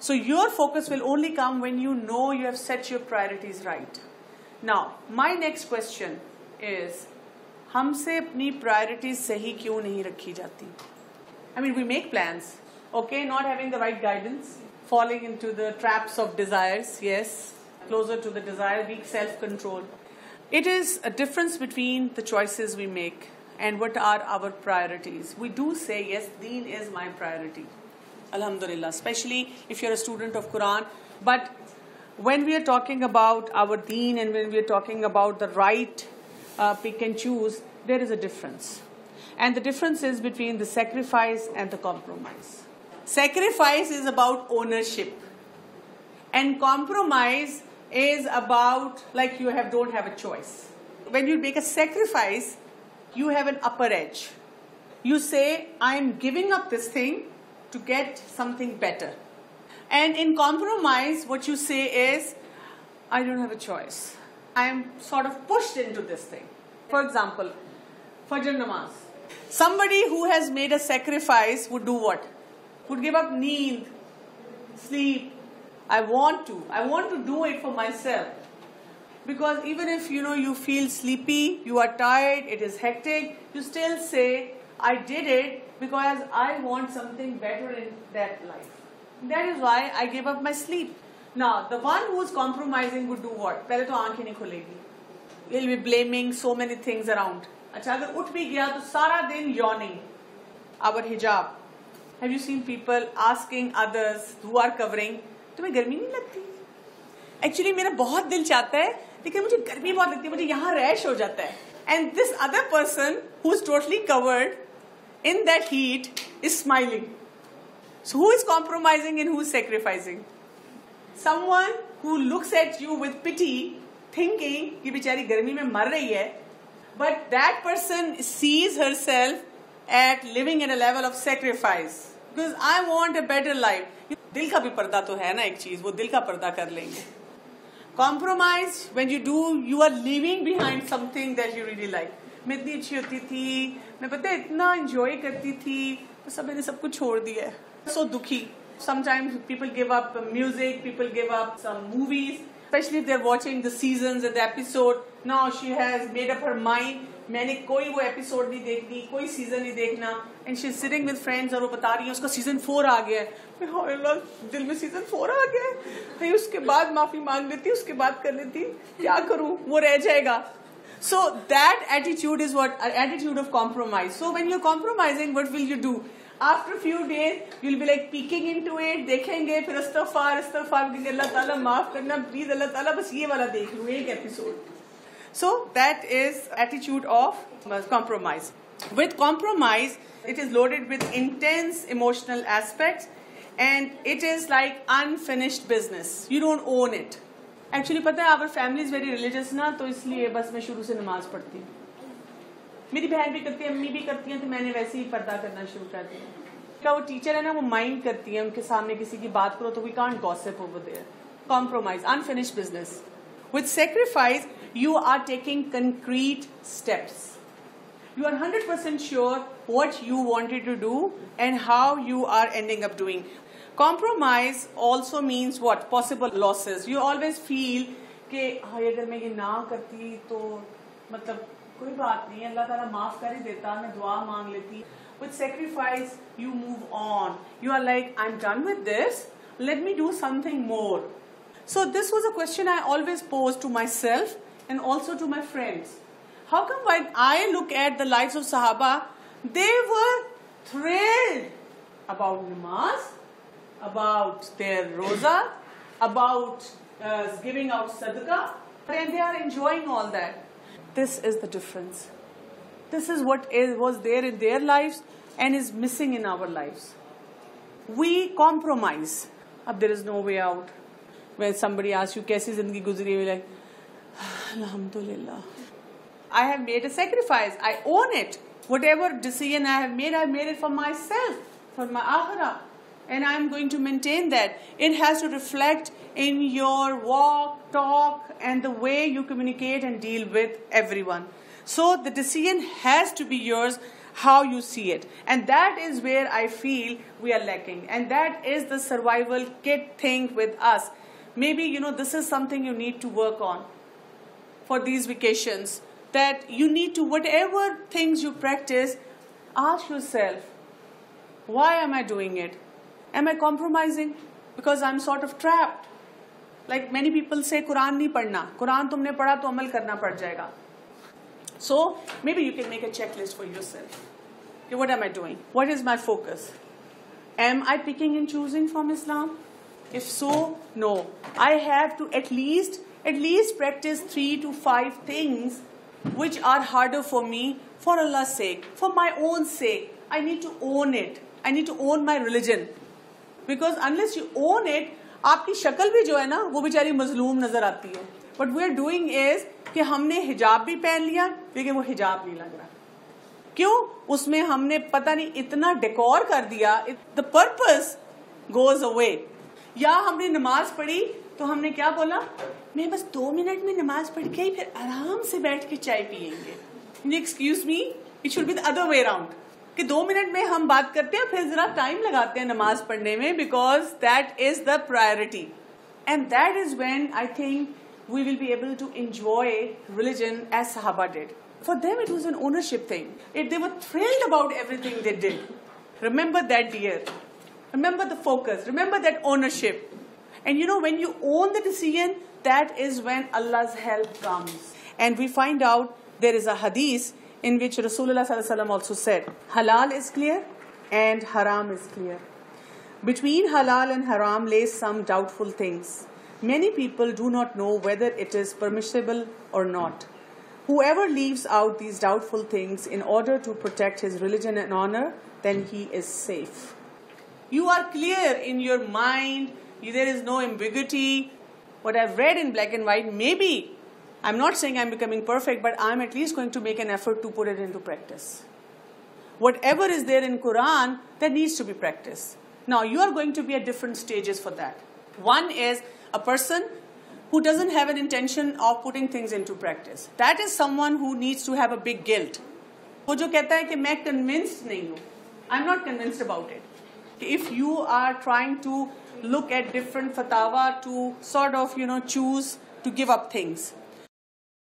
So your focus will only come when you know you have set your priorities right. Now, my next question is, हमसे अपनी priorities सही क्यों नहीं रखी जाती? I mean, we make plans, okay, not having the right guidance, falling into the traps of desires, yes, closer to the desire, weak self-control. It is a difference between the choices we make and what are our priorities. We do say, yes, deen is my priority. Alhamdulillah, especially if you're a student of Quran. But when we are talking about our deen and when we are talking about the right pick and choose, there is a difference. And the difference is between the sacrifice and the compromise. Sacrifice is about ownership. And compromise is about like you don't have a choice. When you make a sacrifice, you have an upper edge. You say, I'm giving up this thing to get something better. And in compromise, what you say is, I don't have a choice. I am sort of pushed into this thing. For example, Fajr Namaz. Somebody who has made a sacrifice would do what? Would give up need, sleep. I want to do it for myself. Because even if you feel sleepy, you are tired, it is hectic, you still say, I did it because I want something better in that life. That is why I gave up my sleep. Now, the one who is compromising would do what? पहले तो आँख ही नहीं खुलेगी. He'll be blaming so many things around. अच्छा अगर उठ भी गया तो सारा दिन yawning. Our hijab. Have you seen people asking others who are covering, तुम्हें गर्मी नहीं लगती? Actually मेरा बहुत दिल चाहता है, लेकिन मुझे गर्मी बहुत लगती है, मुझे यहाँ रैश हो जाता है. And this other person who is totally covered in that heat is smiling. So who is compromising and who is sacrificing? Someone who looks at you with pity, thinking कि बेचारी गर्मी में मर रही है, but that person sees herself at living at a level of sacrifice because I want a better life. दिल का भी पर्दा तो है ना एक चीज, वो दिल का पर्दा कर लेंगे. Compromise, when you do, you are leaving behind something that you really like. मैं इतनी अच्छी होती थी, मैं पता है इतना enjoy करती थी, बस अब मैंने सब कुछ छोड़ दिया है. So दुखी. Sometimes people give up music, people give up some movies, especially if they're watching the seasons and the episode. Now she has made up her mind, मैंने कोई वो episode नहीं देखनी, कोई season नहीं देखना, and she's sitting with friends और वो बता रही है उसका season 4 आ गया है. हाय अल्लाह, दिल में season 4 आ गया है. नहीं उसके बाद माफी मांग लेती, उसके बाद कर लेती, क्या करूँ, वो रह जाएगा. So that attitude is what attitude of compromise. So when you're compromising, what will you do? After a few days, you'll be like peeking into it, देखेंगे, फिर अस्तगफार कहेंगे अल्लाह ताला माफ करना, प्लीज अल्लाह ताला बस ये वाला देख लूँ एक episode. So that is attitude of compromise. With compromise, it is loaded with intense emotional aspects, and it is like unfinished business. You don't own it. Actually, पता है our family is very religious ना, तो इसलिए बस मैं शुरू से नमाज पढ़ती हूँ. मेरी बहन भी करती है, अम्मी भी करती हैं, तो मैंने वैसे ही पर्दा करना शुरू कर दिया. क्या वो टीचर है ना, वो माइंड करती है, उनके सामने किसी की बात करो तो we can't gossip over there. Compromise, unfinished business. With sacrifice, you are taking concrete steps. You are 100% sure what you wanted to do and how you are ending up doing. Compromise also means what? Possible losses. You always feel कि अगर मैं ये ना करती तो मतलब कोई बात नहीं, अल्लाह ताला माफ कर ही देता, मैं दुआ मांग लेती. With sacrifice, you move on. You are like, I'm done with this. Let me do something more. So this was a question I always posed to myself and also to my friends. How come when I look at the lives of Sahaba, they were thrilled about namaz, about their roza, about giving out sadaqah, and they are enjoying all that. This is the difference. This is what was there in their lives and is missing in our lives. We compromise. Ab there is no way out. When somebody asks you, "Kaisi zindagi guzari?" You're like, "Alhamdulillah. I have made a sacrifice. I own it. Whatever decision I have made it for myself, for my akhirah. And I'm going to maintain that. It has to reflect in your walk, talk, and the way you communicate and deal with everyone. So the decision has to be yours. how you see it. And that is where I feel we are lacking. And that is the survival kit thing with us. Maybe, this is something you need to work on for these vacations. That you need to, whatever things you practice, ask yourself, why am I doing it? Am I compromising? Because I'm sort of trapped. Like many people say, Quran nahi padhna. Quran tumne padha to amal karna pad jayega. So maybe you can make a checklist for yourself. Okay, what am I doing? What is my focus? Am I picking and choosing from Islam? If so, no. I have to at least practice 3 to 5 things which are harder for me, for Allah's sake, for my own sake. I need to own it. I need to own my religion. Because unless you own it, आपकी शक्ल भी जो है ना वो बेचारी मजलूम नजर आती है. What we are doing is कि हमने हिजाब भी पहन लिया लेकिन वो हिजाब नहीं लग रहा. क्यों? उसमें हमने पता नहीं इतना डेकोर कर दिया. The purpose goes away. या हमने नमाज पढ़ी तो हमने क्या बोला, मैं बस 2 मिनट में नमाज पढ़ के फिर आराम से बैठ के चाय पियेंगे. Excuse me, it should be the other way around. कि 2 मिनट में हम बात करते हैं फिर जरा टाइम लगाते हैं नमाज पढ़ने में, because that is the priority. And that is when I think we will be able to enjoy religion as Sahaba did. For them it was an ownership thing. They were thrilled about everything they did. Remember that, dear. Remember the focus. Remember that ownership. And when you own the decision, that is when Allah's help comes. And we find out there is a hadith in which Rasulullah ﷺ also said, halal is clear and haram is clear. Between halal and haram lays some doubtful things. Many people do not know whether it is permissible or not. Whoever leaves out these doubtful things in order to protect his religion and honor, then he is safe. You are clear in your mind. There is no ambiguity. What I've read in black and white, maybe, I'm not saying I'm becoming perfect, but I'm at least going to make an effort to put it into practice. Whatever is there in Quran, that needs to be practiced. Now, you are going to be at different stages for that. One is a person who doesn't have an intention of putting things into practice. That is someone who needs to have a big guilt. वो जो कहता है कि मैं convinced नहीं हूँ. I'm not convinced about it. If you are trying to look at different fatawa to sort of, choose to give up things,